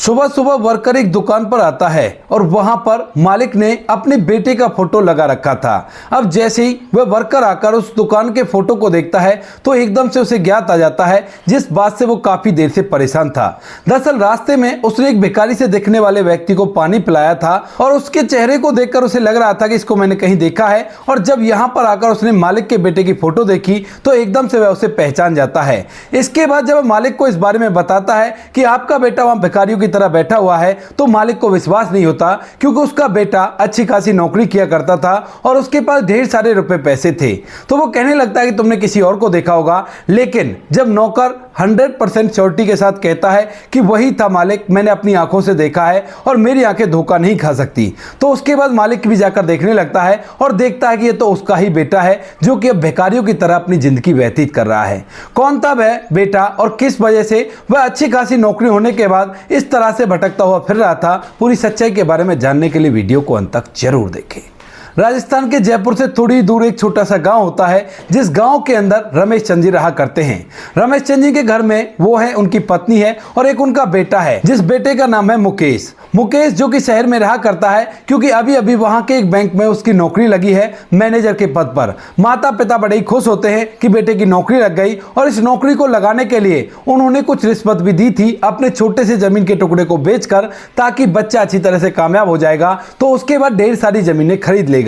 सुबह सुबह वर्कर एक दुकान पर आता है और वहां पर मालिक ने अपने बेटे का फोटो लगा रखा था। अब जैसे ही वह वर्कर आकर उस दुकान के फोटो को देखता है तो एकदम से उसे ज्ञात आ जाता है, जिस बात से वो काफी देर से परेशान था। दरअसल रास्ते में उसने एक भिखारी से दिखने वाले व्यक्ति को पानी पिलाया था और उसके चेहरे को देखकर उसे लग रहा था कि इसको मैंने कहीं देखा है। और जब यहाँ पर आकर उसने मालिक के बेटे की फोटो देखी तो एकदम से वह उसे पहचान जाता है। इसके बाद जब मालिक को इस बारे में बताता है कि आपका बेटा वहां भिखारियों की तरह बैठा हुआ है, तो मालिक को विश्वास नहीं होता, क्योंकि उसका बेटा अच्छी खासी नौकरी किया करता था और उसके पास ढेर सारे रुपए पैसे थे। तो वो कहने लगता है कि तुमने किसी और को देखा होगा। लेकिन जब नौकर 100% श्योरिटी के साथ कहता है कि वही था मालिक, मैंने अपनी आंखों से देखा है और मेरी आंखें धोखा नहीं खा सकती, तो उसके बाद मालिक भी जाकर देखने लगता है और देखता है कि ये तो उसका ही बेटा है जो कि अब भिखारियों की तरह अपनी जिंदगी व्यतीत कर रहा है। कौन था वह बेटा और किस वजह से वह अच्छी खासी नौकरी होने के बाद इस तरह से भटकता हुआ फिर रहा था, पूरी सच्चाई के बारे में जानने के लिए वीडियो को अंत तक जरूर देखें। राजस्थान के जयपुर से थोड़ी दूर एक छोटा सा गांव होता है, जिस गांव के अंदर रमेश चंद जी रहा करते हैं। रमेश चंद जी के घर में वो है, उनकी पत्नी है और एक उनका बेटा है, जिस बेटे का नाम है मुकेश। मुकेश जो कि शहर में रहा करता है, क्योंकि अभी अभी वहां के एक बैंक में उसकी नौकरी लगी है मैनेजर के पद पर। माता पिता बड़े ही खुश होते हैं कि बेटे की नौकरी लग गई और इस नौकरी को लगाने के लिए उन्होंने कुछ रिश्वत भी दी थी अपने छोटे से जमीन के टुकड़े को बेचकर, ताकि बच्चा अच्छी तरह से कामयाब हो जाएगा तो उसके बाद ढेर सारी जमीनें खरीद लेगा।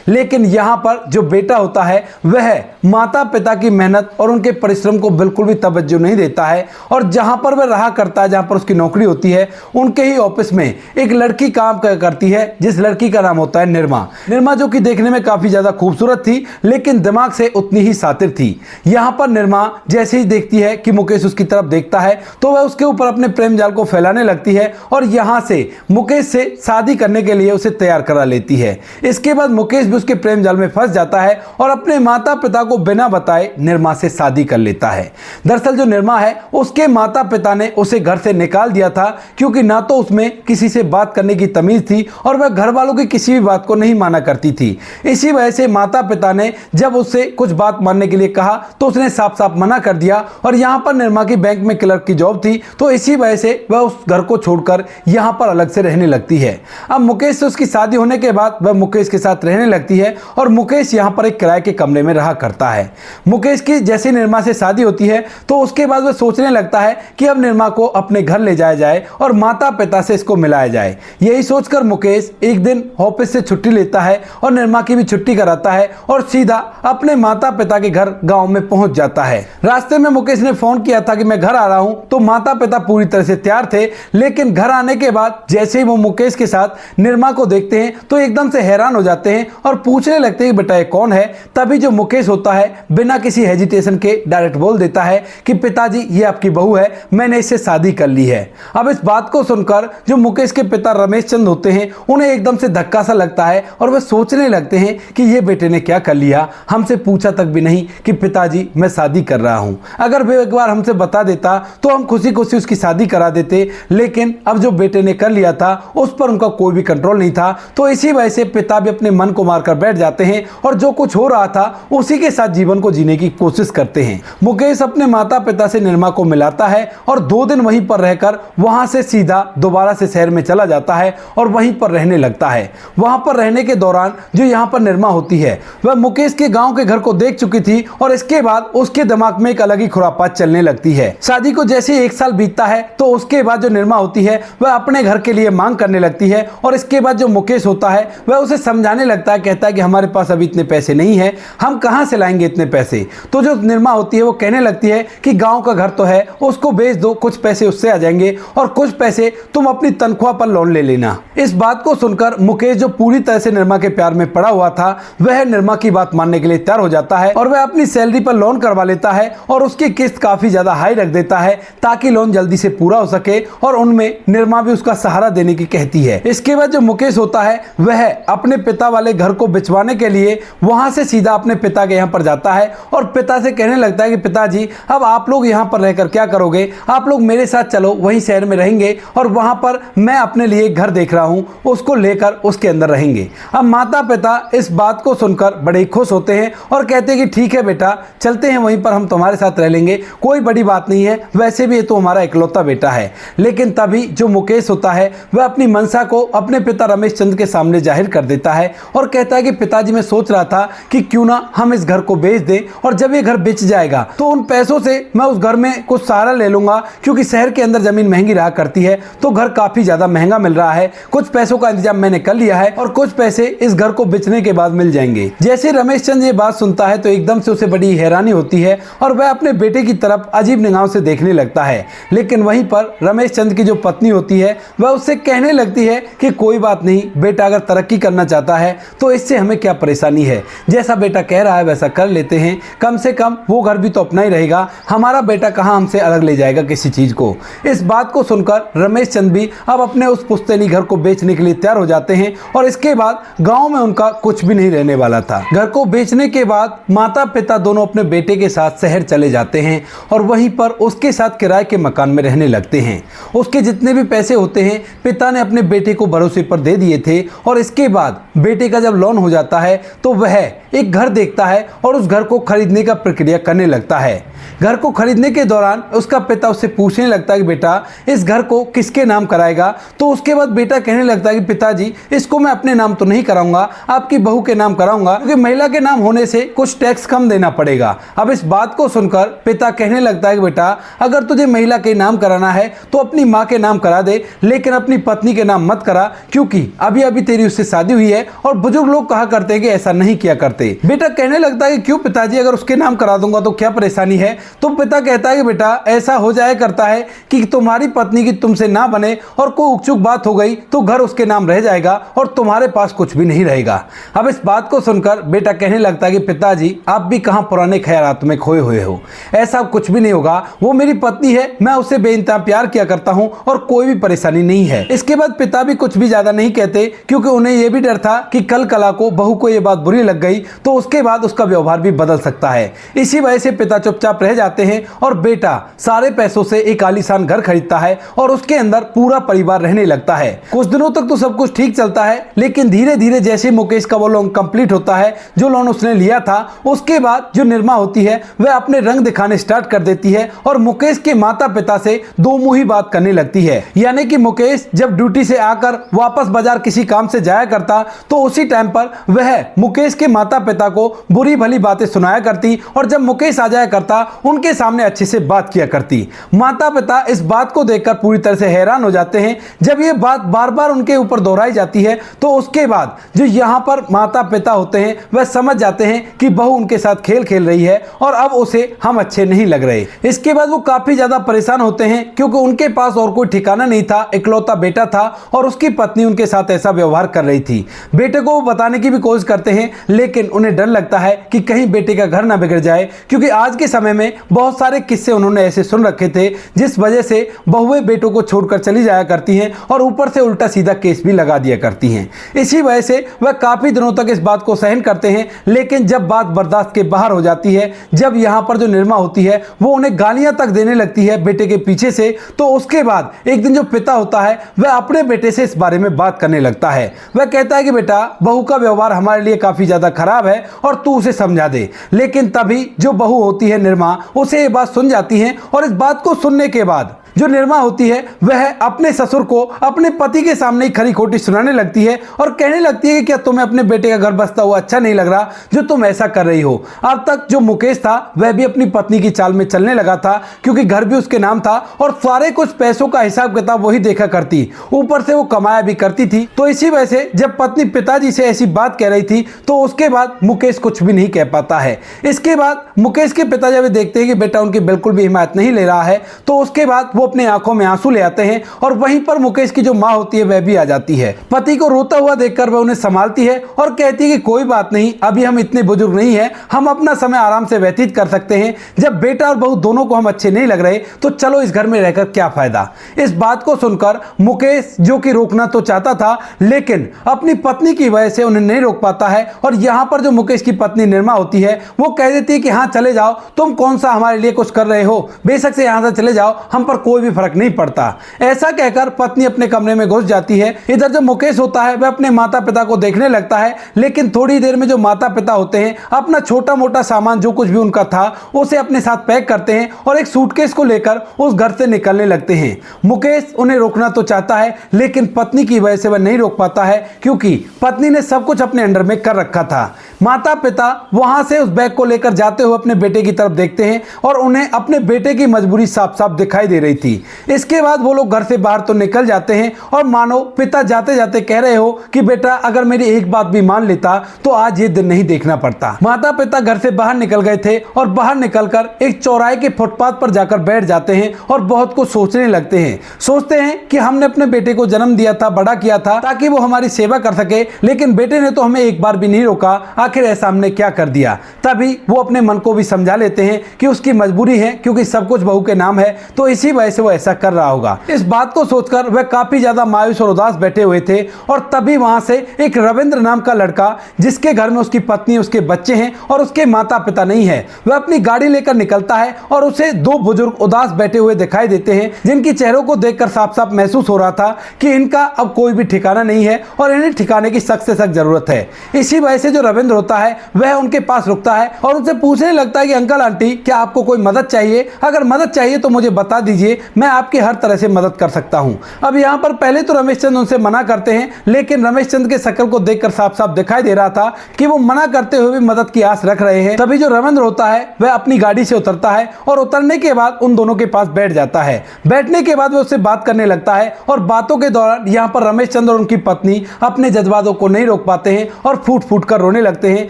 लेकिन यहां पर जो बेटा होता है वह माता पिता की मेहनत और उनके परिश्रम को बिल्कुल भी तवज्जो नहीं देता है। और जहां पर वह रहा करता है, जहां पर उसकी नौकरी होती है, उनके ही ऑफिस में एक लड़की काम करती है, जिस लड़की का नाम होता है निर्मा। निर्मा जो कि देखने में काफी ज्यादा खूबसूरत थी, लेकिन दिमाग से उतनी ही शातिर थी। यहां पर निर्मा जैसे ही देखती है कि मुकेश उसकी तरफ देखता है तो वह उसके ऊपर अपने प्रेम जाल को फैलाने लगती है और यहां से मुकेश से शादी करने के लिए उसे तैयार करा लेती है। इसके बाद मुकेश भी उसके प्रेम जाल में फंस जाता है और अपने माता पिता को बिना बताए निर्मा से शादी कर लेता है। दरअसल जो निर्मा है, उसके माता पिता ने उसे घर से निकाल दिया था, क्योंकि ना तो उसमें किसी से बात करने की तमीज थी और वह घर वालों की किसी भी बात को नहीं माना करती थी। इसी वजह से माता पिता ने जब उससे कुछ बात मानने के लिए कहा तो उसने साफ साफ मना कर दिया। और यहां पर निर्मा की बैंक में क्लर्क की जॉब थी, तो इसी वजह से वह उस घर को छोड़कर यहां पर अलग से रहने लगती है। अब मुकेश से उसकी शादी होने के बाद वह मुकेश के साथ रहने लगती है और मुकेश यहां पर एक किराए के कमरे में रहा करता है। मुकेश की जैसे निर्मा से शादी होती है तो उसके बाद वह सोचने लगता है कि अब निर्मा को अपने घर ले जाया जाए और माता पिता से इसको मिलाया जाए। यही सोचकर मुकेश एक दिन ऑफिस से छुट्टी लेता है और निर्मा की भी छुट्टी कराता है और सीधा अपने माता पिता के घर गांव में पहुंच जाता है। रास्ते में मुकेश ने फोन किया था कि मैं घर आ रहा हूं, तो माता पिता पूरी तरह से तैयार थे। लेकिन घर आने के बाद जैसे ही वो मुकेश के साथ निर्मा को देखते हैं तो एकदम से हैरान हो जाते हैं और पूछने लगते हैं कि बेटा ये कौन है। तभी जो मुकेश होता है बिना किसी हेजिटेशन के डायरेक्ट बोल देता है कि पिताजी ये आपकी बहू है, मैंने इससे शादी कर ली है। अब इस बात को सुनकर जो मुकेश के पिता रमेश चंद होते हैं, उन्हें एकदम से धक्का सा लगता है और वे सोचने लगते हैं कि ये बेटे ने क्या कर लिया, हमसे पूछा तक भी नहीं कि पिताजी मैं शादी कर रहा हूं। अगर वे एक बार हमसे बता देता तो हम खुशी खुशी उसकी शादी करा देते, लेकिन अब जो बेटे ने कर लिया था उस पर उनका कोई भी कंट्रोल नहीं था। तो इसी वजह से पिता भी अपने मन को मारकर बैठ जाते हैं और जो कुछ हो रहा था उसी के साथ जीवन को जीने की कोशिश करते हैं। मुकेश अपने माता पिता से निर्मा को मिलाता है और 2 दिन वहीं पर रहकर वहां से सीधा दोबारा से शहर में चला जाता है और वहीं पर रहने लगता है। वहां पर रहने के दौरान जो यहां पर निर्मा होती है, वह मुकेश के गांव के घर को देख चुकी थी और इसके बाद उसके दिमाग में एक अलग ही खुरापात चलने लगती है। शादी को जैसे 1 साल बीतता है तो उसके बाद जो निर्मा होती है वह अपने घर के लिए मांग करने लगती है और इसके बाद जो मुकेश होता है वह उसे समझाने लगता है, कहता है कि हमारे पास अभी इतने पैसे नहीं है, हम कहां से लाएंगे इतने पैसे। तो जो निर्मा होती है वो कहने लगती है कि गांव का घर तो है, उसको बेच दो, कुछ पैसे उससे आ जाएंगे और कुछ पैसे तुम अपनी तनख्वाह पर लोन ले लेना। इस बात को सुनकर मुकेश जो पूरी तरह से निर्मा के प्यार में पड़ा हुआ था, वह निर्मा की बात मानने के लिए तैयार हो जाता है और वह अपनी सैलरी पर लोन करवा लेता है और उसकी किस्त काफी ज्यादा हाई रख देता है ताकि लोन जल्दी से पूरा हो सके और उनमें निर्मा भी उसका सहारा देने की कहती है। इसके बाद जो मुकेश होता है वह अपने पिता वाले घर को बिचवाने के लिए वहां से सीधा अपने पिता के यहाँ पर जाता है और पिता से कहने लगता है कि पिताजी, अब आप लोग यहाँ पर रहकर क्या करोगे, आप लोग मेरे साथ चलो, वहीं शहर में रहेंगे और वहां पर मैं अपने लिए एक घर देख रहा हूं, उसको लेकर उसके अंदर रहेंगे। अब माता पिता इस बात को सुनकर बड़े खुश होते हैं और कहते हैं कि ठीक है बेटा, चलते हैं, वहीं पर हम तुम्हारे साथ रह लेंगे, कोई बड़ी बात नहीं है, वैसे भी ये तो हमारा इकलौता बेटा है। लेकिन तभी जो मुकेश होता है वह अपनी मनसा को अपने पिता रमेश चंद के सामने जाहिर कर देता है और कहता है कि पिताजी, मैं सोच रहा था कि क्यों ना हम इस घर को बेच दें और जब ये घर बिक जाएगा तो उन पैसों से मैं उस घर में कुछ सहारा ले लूंगा, क्योंकि शहर के अंदर जमीन महंगी रहा करती है तो घर काफी ज्यादा महंगा मिल रहा है। कुछ पैसों का इंतजाम मैंने कर लिया है और कुछ पैसे इस घर को बेचने के बाद मिल जाएंगे। जैसे रमेश चंद ये बात सुनता है तो एकदम से उसे बड़ी हैरानी होती है और वह अपने बेटे की तरफ अजीब निगाहों से देखने लगता है। लेकिन वहीं पर रमेश चंद की जो पत्नी होती है वह उससे कहने लगती है कि कोई बात नहीं बेटा, अगर तरक्की करना चाहता है तो इससे हमें क्या परेशानी है, जैसा बेटा कह रहा है वैसा कर लेते हैं, कम से कम वो घर भी तो अपना ही रहेगा, हमारा बेटा कहाँ हमसे अलग ले जाएगा किसी चीज को। इस बात को सुनकर रमेश चंद भी अब अपने उस पुश्तैनी घर को बेचने के लिए तैयार हो जाते हैं और इसके बाद गांव में उनका कुछ भी नहीं रहने वाला था। घर को बेचने के बाद माता पिता दोनों अपने बेटे के साथ शहर चले जाते हैं और वहीं पर उसके साथ किराए के मकान में रहने लगते हैं। उसके जितने भी पैसे होते हैं पिता ने अपने बेटे को भरोसे पर दे दिए थे और इसके बाद बेटे का जब लोन हो जाता है तो वह एक घर देखता है और उस घर को खरीदने का प्रक्रिया करने लगता है। घर को खरीदने के दौरान उसका पिता उससे पूछने लगता है कि बेटा, इस घर को किसके नाम कराएगा, तो उसके बाद बेटा कहने लगता है कि पिताजी, इसको मैं अपने नाम तो नहीं कराऊंगा, आपकी बहू के नाम कराऊंगा, क्योंकि महिला के नाम होने से कुछ टैक्स कम देना पड़ेगा। अब इस बात को सुनकर पिता कहने लगता है कि बेटा, अगर तुझे महिला के नाम कराना है तो अपनी माँ के नाम करा दे, लेकिन अपनी पत्नी के नाम मत करा, क्योंकि अभी अभी तेरी उससे शादी हुई है और बुजुर्ग लोग कहा करते हैं कि ऐसा नहीं किया करते। बेटा कहने लगता है कि क्यों पिताजी, अगर उसके नाम करा दूंगा तो क्या परेशानी है। तो पिता कहता है कि बेटा, ऐसा हो जाया करता है कि तुम्हारी पत्नी की तुमसे ना बने और कोई उकचुक बात हो गई तो घर उसके नाम रह जाएगा और तुम्हारे पास कुछ भी नहीं रहेगा। अब इस बात को सुनकर बेटा कहने लगता है कि पिताजी, आप भी कहां पुराने ख्यालात में खोए हुए हो, ऐसा कुछ भी नहीं होगा, वो मेरी पत्नी है, मैं उससे बेइंतहा प्यार किया करता हूं और कोई भी परेशानी नहीं है। इसके बाद पिता भी कुछ भी ज्यादा नहीं कहते, क्योंकि उन्हें यह भी डर था कि कल कला को बहू को यह बात बुरी लग गई तो उसके बाद उसका व्यवहार भी बदल सकता है। इसी वजह से पिता चुपचाप रह जाते हैं और बेटा सारे पैसों से एक आलीशान घर खरीदता है और उसके अंदर पूरा परिवार रहने लगता है। कुछ दिनों तक तो सब कुछ ठीक चलता है, लेकिन धीरे धीरे जैसे मुकेश का वो लोन कंप्लीट होता है, जो लोन उसने लिया था, उसके बाद जो निर्मा होती है वह अपने रंग दिखाने स्टार्ट कर देती है और मुकेश के माता पिता से दो मुंही बात करने लगती है। यानी कि मुकेश जब ड्यूटी से आकर वापस बाजार किसी काम से जाया करता तो उसी टाइम पर वह मुकेश के माता पिता को बुरी भली बातें सुनाया करती और जब मुकेश आ जाया करता उनके सामने अच्छे से बात किया करती। माता पिता इस बात को देखकर पूरी तरह से हैरान हो जाते हैं। जब ये बात बार बार उनके ऊपर दोहराई जाती है तो उसके बाद जो यहाँ पर माता पिता होते हैं वह समझ जाते हैं कि बहू उनके साथ खेल खेल रही है और अब उसे हम अच्छे नहीं लग रहे। इसके बाद वो काफी ज्यादा परेशान होते हैं, क्योंकि उनके पास और कोई ठिकाना नहीं था, इकलौता बेटा था और उसकी पत्नी उनके साथ ऐसा व्यवहार कर रही थी। बेटे को वो बताने की भी कोशिश करते हैं, लेकिन उन्हें डर लगता है कि कहीं बेटे का घर ना बिगड़ जाए, क्योंकि आज के समय में बहुत सारे किस्से उन्होंने ऐसे सुन रखे थे जिस वजह से बहुएं बेटों को छोड़कर चली जाया करती हैं और ऊपर से उल्टा सीधा केस भी लगा दिया करती हैं। इसी वजह से वह काफी दिनों तक इस बात को सहन करते हैं, लेकिन जब बात बर्दाश्त के बाहर हो जाती है, जब यहाँ पर जो निर्मा होती है वो उन्हें गालियां तक देने लगती है बेटे के पीछे से, तो उसके बाद एक दिन जो पिता होता है वह अपने बेटे से इस बारे में बात करने लगता है। वह कहता है कि बेटा, बहू का व्यवहार हमारे लिए काफी ज्यादा खराब है और तू उसे समझा दे। लेकिन तभी जो बहू होती है निर्मा, उसे ये बात सुन जाती है और इस बात को सुनने के बाद जो निर्मा होती है वह अपने ससुर को अपने पति के सामने ही खरी खोटी सुनाने लगती है और कहने लगती है कि क्या तुम्हें अपने बेटे का घर बसता हुआ अच्छा नहीं लग रहा जो तुम ऐसा कर रही हो। अब तक जो मुकेश था वह भी अपनी पत्नी की चाल में चलने लगा था, क्योंकि घर भी उसके नाम था और सारे कुछ पैसों का हिसाब किताब वही देखा करती, ऊपर से वो कमाया भी करती थी। तो इसी वजह से जब पत्नी पिताजी से ऐसी बात कह रही थी तो उसके बाद मुकेश कुछ भी नहीं कह पाता है। इसके बाद मुकेश के पिता जब देखते हैं कि बेटा उनकी बिल्कुल भी हिमायत नहीं ले रहा है तो उसके बाद वो वो अपनी आंखों में आंसू ले आते हैं और वहीं पर मुकेश की जो माँ होती है वह भी आ जाती है। पति को रोता हुआ देखकर वह उन्हें संभालती है और कहती है कि कोई बात नहीं, अभी हम इतने बुजुर्ग नहीं है, हम अपना समय आराम से व्यतीत कर सकते हैं। जब बेटा और बहू दोनों को हम अच्छे नहीं लग रहे तो चलो इस घर में रहकर क्या फायदा। इस बात को सुनकर मुकेश, जो कि रोकना तो चाहता था लेकिन अपनी पत्नी की वजह से उन्हें नहीं रोक पाता है, और यहाँ पर जो मुकेश की पत्नी निर्मा होती है वो कह देती है कि हाँ चले जाओ, तुम कौन सा हमारे लिए कुछ कर रहे हो, बेशक से यहाँ से चले जाओ, हम पर कोई भी फर्क नहीं पड़ता। ऐसा कहकर पत्नी अपने कमरे में घुस जाती है। इधर जो मुकेश होता है वह अपने माता पिता को देखने लगता है, लेकिन थोड़ी देर में जो माता पिता होते हैं अपना छोटा मोटा सामान जो कुछ भी उनका था उसे अपने साथ पैक करते हैं और एक सूटकेस को लेकर उस घर से निकलने लगते हैं। मुकेश उन्हें रोकना तो चाहता है लेकिन पत्नी की वजह से वह नहीं रोक पाता है, क्योंकि पत्नी ने सब कुछ अपने अंडर में कर रखा था। माता पिता वहां से उस बैग को लेकर जाते हुए अपने बेटे की तरफ देखते हैं और उन्हें अपने बेटे की मजबूरी साफ साफ दिखाई दे रही थी। इसके बाद वो लोग घर से बाहर तो निकल जाते हैं और मानो पिता जाते जाते कह रहे हो कि बेटा अगर मेरी एक बात भी मान लेता तो आज ये दिन नहीं देखना पड़ता। माता पिता घर से बाहर निकल गए थे और बाहर निकलकर एक चौराहे के फुटपाथ पर जाकर बैठ जाते हैं और बहुत कुछ सोचने लगते हैं। सोचते हैं कि हमने अपने बेटे को जन्म दिया था, बड़ा किया था ताकि वो हमारी सेवा कर सके, लेकिन बेटे ने तो हमें एक बार भी नहीं रोका, आखिर ऐसा हमने क्या कर दिया। तभी वो अपने मन को भी समझा लेते हैं कि उसकी मजबूरी है, क्योंकि सब कुछ बहू के नाम है, तो इसी वजह से वो ऐसा कर रहा होगा। इस बात को सोचकर वह काफी ज्यादा मायूस और उदास बैठे हुए थे और तभी वहां से एक रविंद्र नाम का लड़का, जिसके घर में उसकी पत्नी, उसके बच्चे हैं और उसके माता पिता नहीं है, वह अपनी गाड़ी लेकर निकलता है और उसे दो बुजुर्ग उदास बैठे हुए दिखाई देते हैं, जिनकी चेहरों को देखकर साफ साफ महसूस हो रहा था कि इनका अब कोई भी ठिकाना नहीं है और इन्हें ठिकाने की सख्त से सख्त जरूरत है। इसी वजह से जो रविंद्र होता है वह उनके पास रुकता है और उनसे पूछने लगता है कि अंकल आंटी, क्या आपको कोई मदद चाहिए? अगर मदद चाहिए तो मुझे बता दीजिए, मैं आपकी हर तरह से मदद कर सकता हूं। अब यहाँ पर पहले तो रमेश चंद उनसे मना करते हैं, लेकिन रमेश चंद के शक्ल को देखकर साफ साफ दिखाई दे रहा था कि वो मना करते हुए भी मदद की आस रख रहे हैं। तभी जो रविंद्र होता है वह अपनी गाड़ी से उतरता है और उतरने के बाद उन दोनों के पास बैठ जाता है। बैठने के बाद वो उससे बात करने लगता है और बातों के दौरान यहाँ पर रमेश चंद और उनकी पत्नी अपने जज्बातों को नहीं रोक पाते हैं और फूट फूट कर रोने लगते हैं।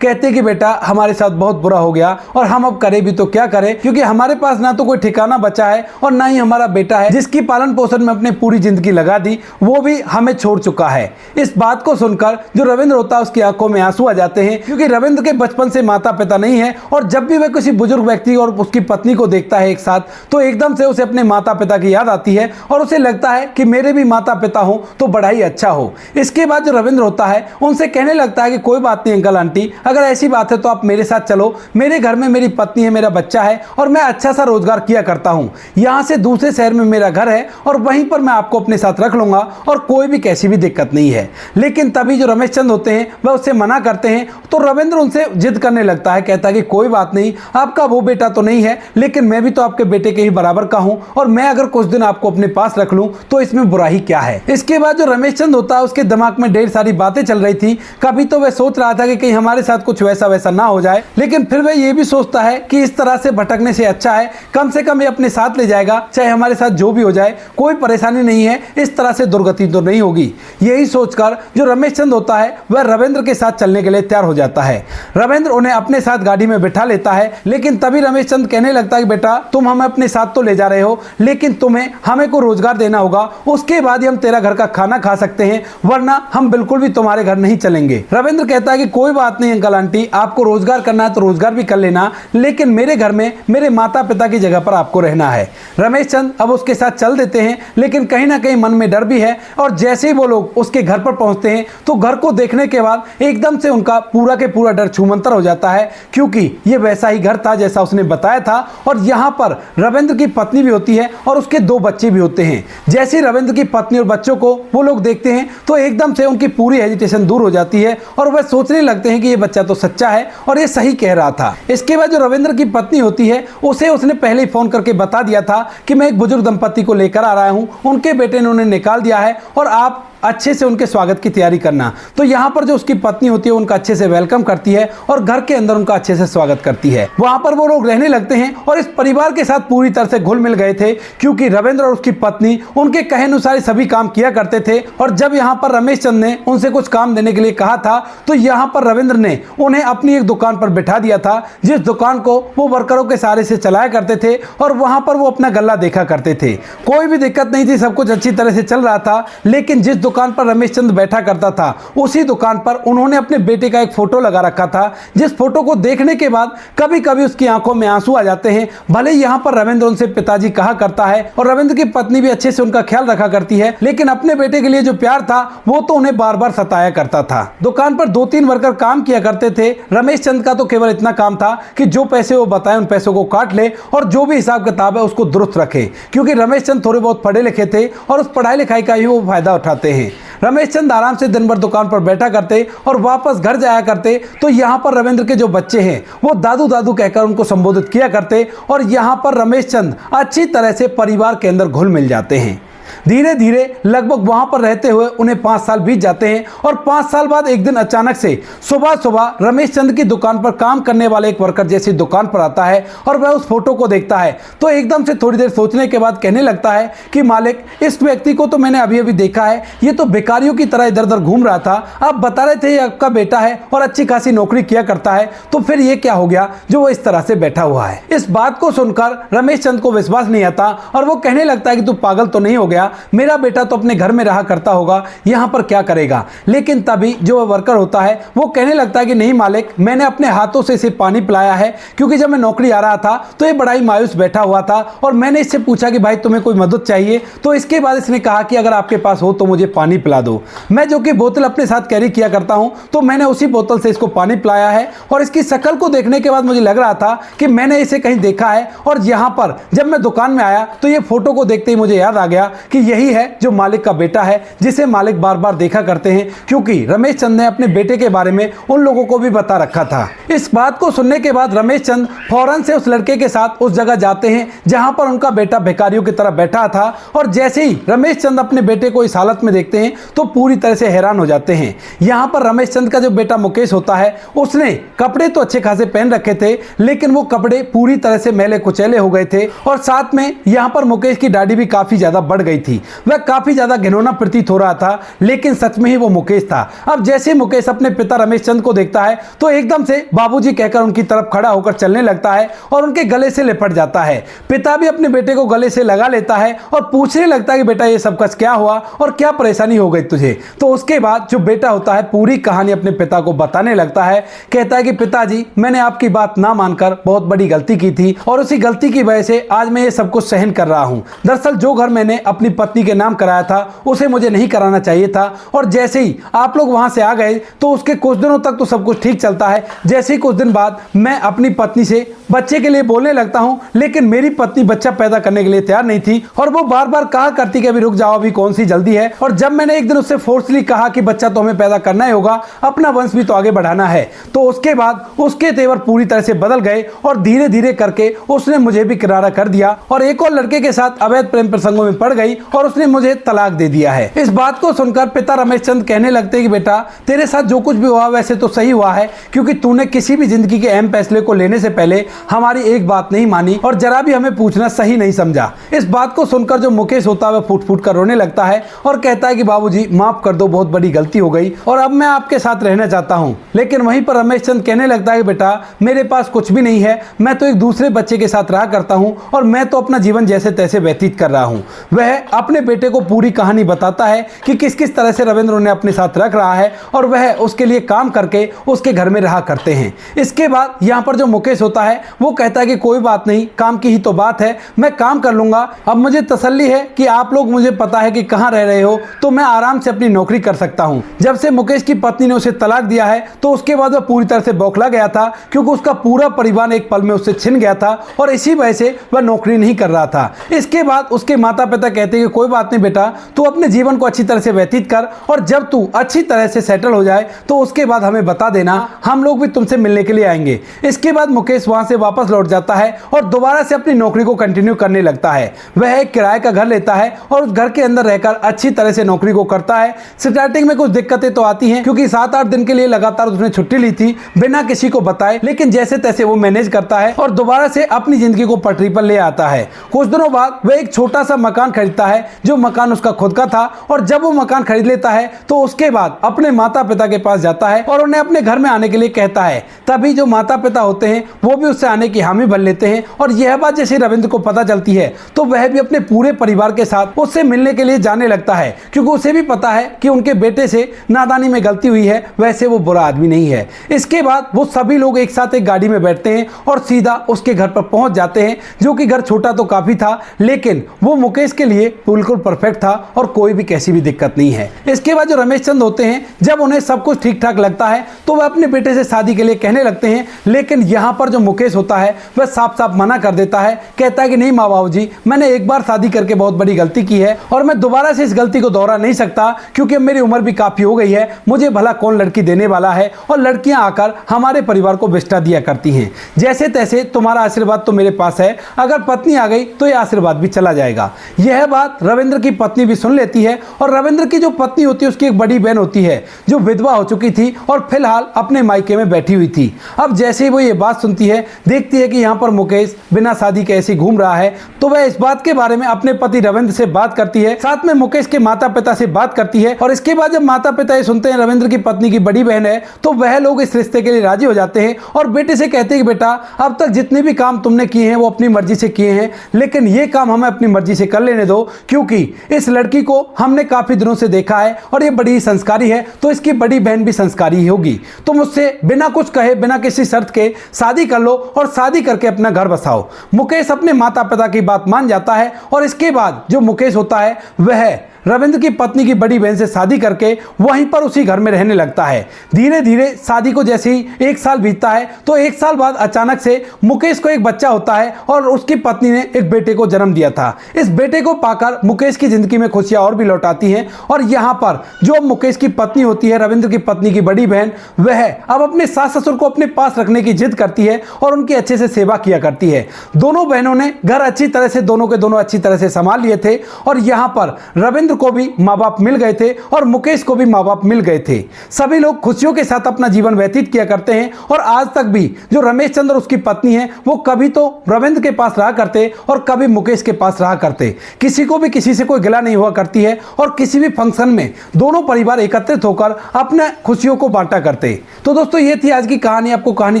कहते हैं कि बेटा हमारे साथ बहुत बुरा हो गया और हम अब करें भी तो क्या करें, क्योंकि हमारे पास ना तो कोई ठिकाना बचा है और ना ही हमारा बेटा है जिसकी पालन पोषण में अपनी पूरी जिंदगी लगा दी, वो भी हमें छोड़ चुका है। इस बात को सुनकर जो रविंद्र होता है उसकी आंखों में आंसू आ जाते हैं, क्योंकि रविंद्र के बचपन से माता पिता नहीं है और जब भी वह किसी बुजुर्ग व्यक्ति और उसकी पत्नी को देखता है एक साथ, तो एकदम से उसे अपने माता पिता की याद आती है और उसे लगता है कि मेरे भी माता पिता हो तो बड़ा ही अच्छा हो। इसके बाद जो रविंद्र होता है उनसे कहने लगता है कि कोई बात नहीं अंकल आंटी, अगर ऐसी बात है तो आप मेरे साथ चलो, मेरे घर में मेरी पत्नी है, मेरा बच्चा है और मैं अच्छा सा रोजगार किया करता हूँ। यहाँ से दूसरे शहर में मेरा घर है और वहीं पर मैं आपको अपने साथ रख लूंगा और कोई भी कैसी भी दिक्कत नहीं है। लेकिन तभी जो रमेश चंद होते हैं वह उससे मना करते हैं, तो रविंद्र उनसे जिद करने लगता है, कहता है कि कोई बात नहीं, आपका वो बेटा तो नहीं है लेकिन मैं भी तो आपके बेटे के ही बराबर का हूँ और मैं अगर कुछ दिन आपको अपने पास रख लूँ तो इसमें बुरा ही क्या है। इसके बाद जो रमेश चंद होता है उसके दिमाग में ढेर सारी बातें चल रही थी। कभी तो वह सोच रहा था कि कहीं हमारे साथ कुछ वैसा वैसा ना हो जाए, लेकिन फिर वह ये भी सोचता है कि इस तरह से भटकने से अच्छा है कम से कम ये अपने साथ ले जाएगा, चाहे हमारे साथ जो भी हो जाए कोई परेशानी नहीं है, इस तरह से दुर्गति तो नहीं होगी। यही सोचकर जो रमेश चंद होता है वह रविंद्र के साथ चलने के लिए तैयार हो जाता है। रविंद्र उन्हें अपने साथ गाड़ी में बिठा लेता है, लेकिन तभी रमेश चंद कहने लगता है कि बेटा तुम हमें अपने साथ तो ले जा रहे हो, लेकिन तुम्हें हमें को रोजगार देना होगा, उसके बाद ही हम तेरा घर का खाना खा सकते हैं, वरना हम बिल्कुल भी तुम्हारे घर नहीं चलेंगे। रविंद्र कहता है कि कोई बात नहीं अंकल आंटी, आपको रोजगार करना है तो रोजगार भी कर लेना, लेकिन मेरे घर में मेरे माता पिता की जगह पर आपको रहना है। रमेश चंद अब उसके साथ चल देते हैं, लेकिन कहीं ना कहीं मन में डर भी है और जैसे ही वो लोग उसके घर पर पहुंचते हैं तो घर को देखने के बाद एकदम से उनका पूरा के पूरा डर छूमंतर हो जाता है, क्योंकि ये वैसा ही घर था जैसा उसने बताया था और यहाँ पर रविंद्र की पत्नी भी होती है और उसके दो बच्चे भी होते हैं। जैसे रविंद्र की पत्नी और बच्चों को वो लोग देखते हैं तो एकदम से उनकी पूरी हेजिटेशन दूर हो जाती है और वह सोचने लगते हैं कि ये बच्चा तो सच्चा है और ये सही कह रहा था। इसके बाद जो रविंद्र की पत्नी होती है उसे उसने पहले ही फोन करके बता दिया था कि मैं एक बुजुर्ग दंपति को लेकर आ रहा हूं, उनके बेटे ने उन्हें निकाल दिया है और आप अच्छे से उनके स्वागत की तैयारी करना। तो यहाँ पर जो उसकी पत्नी होती है उनका अच्छे से वेलकम करती है और घर के अंदर उनका अच्छे से स्वागत करती है। वहां पर वो लोग रहने लगते हैं और इस परिवार के साथ पूरी तरह से घुल मिल गए थे, क्योंकि रविंद्र और उसकी पत्नी उनके कहे अनुसार सभी काम किया करते थे। और जब यहाँ पर रमेश चंद ने उनसे कुछ काम देने के लिए कहा था तो यहाँ पर रविंद्र ने उन्हें अपनी एक दुकान पर बिठा दिया था, जिस दुकान को वो वर्करों के सहारे से चलाया करते थे और वहां पर वो अपना गल्ला देखा करते थे। कोई भी दिक्कत नहीं थी, सब कुछ अच्छी तरह से चल रहा था। लेकिन जिस दुकान पर रमेश चंद बैठा करता था उसी दुकान पर उन्होंने अपने बेटे का एक फोटो लगा रखा था, जिस फोटो को देखने के बाद कभी कभी उसकी आंखों में आंसू आ जाते हैं। भले यहाँ पर रविंद्र उनसे पिताजी कहा करता है और रविंद्र की पत्नी भी अच्छे से उनका ख्याल रखा करती है, लेकिन अपने बेटे के लिए जो प्यार था वो तो उन्हें बार बार सताया करता था। दुकान पर 2-3 वर्कर काम किया करते थे। रमेश चंद का तो केवल इतना काम था कि जो पैसे वो बताए उन पैसों को काट ले और जो भी हिसाब किताब है उसको दुरुस्त रखे, क्योंकि रमेश चंद थोड़े बहुत पढ़े लिखे थे और उस पढ़ाई लिखाई का ही वो फायदा उठाते हैं। रमेश चंद आराम से दिन भर दुकान पर बैठा करते और वापस घर जाया करते। तो यहाँ पर रविंद्र के जो बच्चे हैं वो दादू दादू कहकर उनको संबोधित किया करते और यहाँ पर रमेश चंद अच्छी तरह से परिवार के अंदर घुल मिल जाते हैं। धीरे धीरे लगभग वहां पर रहते हुए उन्हें 5 साल बीत जाते हैं और 5 साल बाद एक दिन अचानक से सुबह सुबह रमेश चंद की दुकान पर काम करने वाले एक वर्कर जैसी दुकान पर आता है और वह उस फोटो को देखता है। तो एकदम से थोड़ी देर सोचने के बाद कहने लगता है कि मालिक, इस व्यक्ति को तो मैंने अभी अभी देखा है, ये तो भिखारियों की तरह इधर उधर घूम रहा था। आप बता रहे थे ये आपका बेटा है और अच्छी खासी नौकरी किया करता है, तो फिर ये क्या हो गया जो वो इस तरह से बैठा हुआ है। इस बात को सुनकर रमेश चंद को विश्वास नहीं आता और वो कहने लगता है कि तू पागल तो नहीं हो गया, मेरा बेटा तो अपने घर में रहा करता होगा, यहाँ पर क्या करेगा। लेकिन तभी जो वह वर्कर होता है वो कहने लगता है कि नहीं मालिक, मैंने अपने हाथों से इसे पानी पिलाया है, क्योंकि जब मैं नौकरी आ रहा था तो ये बड़ा ही मायूस बैठा हुआ था और मैंने इससे पूछा कि भाई तुम्हें कोई मदद चाहिए, तो इसके बाद इसने कहा कि अगर आपके पास हो तो मुझे पानी पिला दो। मैं जो कि बोतल अपने साथ कैरी किया करता हूं, तो मैंने उसी बोतल से इसको पानी पिलाया है और इसकी शक्ल को देखने के बाद मुझे लग रहा था कि मैंने इसे कहीं देखा है। और यहाँ पर जब मैं दुकान में आया तो ये फोटो को देखते ही मुझे याद आ गया कि यही है जो मालिक का बेटा है, जिसे मालिक बार बार देखा करते हैं, क्योंकि रमेश चंद ने अपने बेटे के बारे में उन लोगों को भी बता रखा था। इस बात को सुनने के बाद रमेश चंद फौरन से उस लड़के के साथ उस जगह जाते हैं जहां पर उनका बेटा भिखारियों की तरह बैठा था। और जैसे ही रमेश चंद अपने बेटे को इस हालत में देखते हैं तो पूरी तरह से हैरान हो जाते हैं। यहाँ पर रमेश चंद का जो बेटा मुकेश होता है उसने कपड़े तो अच्छे खासे पहन रखे थे, लेकिन वो कपड़े पूरी तरह से मैले कुचैले हो गए थे और साथ में यहाँ पर मुकेश की दाढ़ी भी काफी ज्यादा बढ़ गई थी। वह काफी ज्यादा घिनौना प्रतीत हो रहा था, लेकिन सच में ही वो मुकेश था। अब जैसे मुकेश अपने पिता रमेश चंद को देखता है तो एकदम से बाबूजी कहकर उनकी तरफ खड़ा होकर चलने लगता है और उनके गले से लिपट जाता है। पिता भी अपने बेटे को गले से लगा लेता है और पूछने लगता है कि बेटा ये सब कुछ क्या हुआ और क्या परेशानी हो गई तुझे। तो उसके बाद जो बेटा होता है पूरी कहानी अपने पिता को बताने लगता है। कहता है कि पिताजी, मैंने आपकी बात ना मानकर बहुत बड़ी गलती की थी और उसी गलती की वजह से आज मैं ये सब कुछ सहन कर रहा हूं। दरअसल जो घर मैंने अपनी पत्नी के नाम कराया था उसे मुझे नहीं कराना चाहिए था, और जैसे ही आप लोग वहां से आ गए तो उसके कुछ दिनों तक तो सब कुछ ठीक चलता है। जैसे ही कुछ दिन बाद मैं अपनी पत्नी से बच्चे के लिए बोलने लगता हूं, लेकिन मेरी पत्नी बच्चा पैदा करने के लिए तैयार नहीं थी और वो बार बार कहा करती कि अभी रुक जाओ, अभी कौन सी जल्दी है। और जब मैंने एक दिन उससे फोर्सली कहा कि बच्चा तो हमें पैदा करना ही होगा, अपना वंश भी तो आगे बढ़ाना है, तो उसके बाद उसके तेवर पूरी तरह से बदल गए और धीरे धीरे करके उसने मुझे भी किनारा कर दिया और एक और लड़के के साथ अवैध प्रेम प्रसंगों में पड़ गई और उसने मुझे तलाक दे दिया है। इस बात को सुनकर पिता रमेश चंद कहने लगते कि बेटा, तेरे साथ जो कुछ भी हुआ वैसे तो सही हुआ है, क्योंकि तूने किसी भी जिंदगी के अहम फैसले को लेने से पहले हमारी एक बात नहीं मानी और जरा भी हमें पूछना सही नहीं समझा। इस बात को सुनकर जो मुकेश होता है वह फूट फूट कर रोने लगता है और कहता है कि बाबूजी माफ कर दो, बहुत बड़ी गलती हो गई और अब मैं आपके साथ रहना चाहता हूं। लेकिन वहीं पर रमेश चंद कहने लगता है कि बेटा, मेरे पास कुछ भी नहीं है, मैं तो एक दूसरे बच्चे के साथ रहा करता हूं और मैं तो अपना जीवन जैसे तैसे व्यतीत कर रहा हूं। वह अपने बेटे को पूरी कहानी बताता है कि किस किस तरह से रविंद्र उन्हें अपने साथ रख रहा है और वह उसके लिए काम करके उसके घर में रहा करते हैं। इसके बाद यहाँ पर जो मुकेश होता है वो कहता है कि कोई बात नहीं, काम की ही तो बात है, मैं काम कर लूंगा। अब मुझे तसल्ली है कि आप लोग मुझे पता है कि कहाँ रह रहे हो, तो मैं आराम से अपनी नौकरी कर सकता हूँ। जब से मुकेश की पत्नी ने उसे तलाक दिया है तो उसके बाद वह पूरी तरह से बौखला गया था, क्योंकि उसका पूरा परिवार एक पल में उससे छिन गया था और इसी वजह से वह नौकरी नहीं कर रहा था। इसके बाद उसके माता पिता कहते कहते हैं कि कोई बात नहीं बेटा, तू अपने जीवन को अच्छी तरह से व्यतीत कर और जब तू अच्छी तरह से सेटल हो जाए तो उसके बाद हमें बता देना, हम लोग भी तुमसे मिलने के लिए आएंगे। इसके बाद मुकेश वहां से वापस लौट जाता है और दोबारा से अपनी नौकरी को कंटिन्यू करने लगता है। वह एक किराए का घर लेता है और उस घर के अंदर रहकर अच्छी तरह से नौकरी को करता है। स्टार्टिंग में कुछ दिक्कतें तो आती हैं क्योंकि 7-8 दिन के लिए लगातार उसने छुट्टी ली थी बिना किसी को बताए, लेकिन जैसे तैसे वो मैनेज करता है और दोबारा से अपनी जिंदगी को पटरी पर ले आता है। कुछ दिनों बाद वह एक छोटा सा मकान खरीदता है जो मकान उसका खुद का था, और जब वो मकान खरीद लेता है तो उसके बाद अपने माता पिता के पास जाता है और उन्हें अपने घर में आने के लिए कहता है। तभी जो माता पिता होते हैं वो भी उससे आने की हामी भर लेते हैं और यह बात जैसे रविंद्र को पता चलती है तो वह भी अपने पूरे परिवार के साथ उससे मिलने के लिए जाने लगता है, क्योंकि उसे भी पता है कि उनके बेटे से नादानी में गलती हुई है, वैसे वो बुरा आदमी नहीं है। इसके बाद वो सभी लोग एक साथ एक गाड़ी में बैठते हैं और सीधा उसके घर पर पहुंच जाते हैं, जो कि घर छोटा तो काफी था लेकिन वो मुकेश के लिए बिल्कुल परफेक्ट था और कोई भी कैसी भी दिक्कत नहीं है। इसके बाद जो रमेश चंद होते हैं, जब उन्हें सब कुछ ठीक ठाक लगता है तो वह अपने बेटे से शादी के लिए कहने लगते हैं, लेकिन यहाँ पर जो मुकेश होता है वह साफ साफ मना कर देता है। कहता है कि नहीं माँ बाबू जी, मैंने एक बार शादी करके बहुत बड़ी गलती की है और मैं दोबारा से इस गलती को दोहरा नहीं सकता, क्योंकि अब मेरी उम्र भी काफी हो गई है। मुझे भला कौन लड़की देने वाला है, और लड़कियां आकर हमारे परिवार को बिस्टा दिया करती हैं। जैसे तैसे तुम्हारा आशीर्वाद तो मेरे पास है, अगर पत्नी आ गई तो यह आशीर्वाद भी चला जाएगा। यह बात रविंद्र की पत्नी भी सुन लेती है और रविंद्र की जो पत्नी होती है उसकी एक बड़ी बहन होती है जो विधवा हो चुकी थी और फिलहाल अपने मायके में बैठी हुई थी। अब जैसे ही वो ये बात सुनती है, देखती है कि यहाँ पर मुकेश बिना शादी के ऐसे घूम रहा है, तो वह इस बात के बारे में अपने पति रविंद्र से बात करती है, साथ में मुकेश के माता पिता से बात करती है। और इसके बाद जब माता पिता ये सुनते हैं रविंद्र की पत्नी की बड़ी बहन है, तो वह लोग इस रिश्ते के लिए राजी हो जाते हैं और बेटे से कहते हैं कि बेटा, अब तक जितने भी काम तुमने किए हैं वो अपनी मर्जी से किए हैं, लेकिन ये काम हमें अपनी मर्जी से कर लेने दो, क्योंकि इस लड़की को हमने काफी दिनों से देखा है और ये बड़ी संस्कारी है, तो इसकी बड़ी बहन भी संस्कारी ही होगी। तो मुझसे बिना कुछ कहे, बिना किसी शर्त के शादी कर लो और शादी करके अपना घर बसाओ। मुकेश अपने माता पिता की बात मान जाता है और इसके बाद जो मुकेश होता है वह रविंद्र की पत्नी की बड़ी बहन से शादी करके वहीं पर उसी घर में रहने लगता है। धीरे धीरे शादी को जैसे ही 1 साल बीतता है तो 1 साल बाद अचानक से मुकेश को एक बच्चा होता है और उसकी पत्नी ने एक बेटे को जन्म दिया था। इस बेटे को पाकर मुकेश की जिंदगी में खुशियां और भी लौटाती हैं और यहाँ पर जो मुकेश की पत्नी होती है, रविंद्र की पत्नी की बड़ी बहन, वह अब अपने सास ससुर को अपने पास रखने की जिद करती है और उनकी अच्छे से सेवा किया करती है। दोनों बहनों ने घर अच्छी तरह से दोनों के दोनों अच्छी तरह से संभाल लिए थे और यहाँ पर रविंद्र को भी माँ बाप मिल गए थे और मुकेश को भी माँ बाप मिल गए थे। सभी लोग खुशियों के साथ अपना जीवन व्यतीत किया करते हैं और आज तक भी जो रमेश चंद्र और उसकी पत्नी है वो कभी तो रविंद्र के पास रहा करते और कभी मुकेश के पास रहा करते। किसी को भी किसी से कोई गिला नहीं हुआ करती है और किसी भी फंक्शन में दोनों परिवार एकत्रित होकर अपने खुशियों को बांटा करते। तो दोस्तों ये थी आज की कहानी। आपको कहानी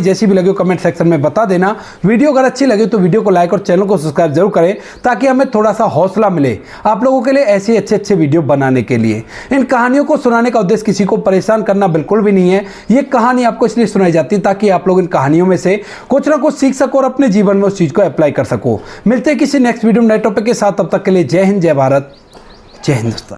जैसी भी लगी कमेंट सेक्शन में बता देना। वीडियो अगर अच्छी लगे तो वीडियो को लाइक और चैनल को सब्सक्राइब जरूर करें ताकि हमें थोड़ा सा हौसला मिले आप लोगों के लिए ऐसे अच्छे वीडियो बनाने के लिए। इन कहानियों को सुनाने का उद्देश्य किसी को परेशान करना बिल्कुल भी नहीं है। ये कहानी आपको इसलिए सुनाई जाती है ताकि आप लोग इन कहानियों में से कुछ ना कुछ सीख सको और अपने जीवन में उस चीज को अप्लाई कर सको। मिलते हैं किसी नेक्स्ट वीडियो में नए टॉपिक के साथ। तब तक के लिए जय हिंद, जय भारत, जय हिंदुस्तान।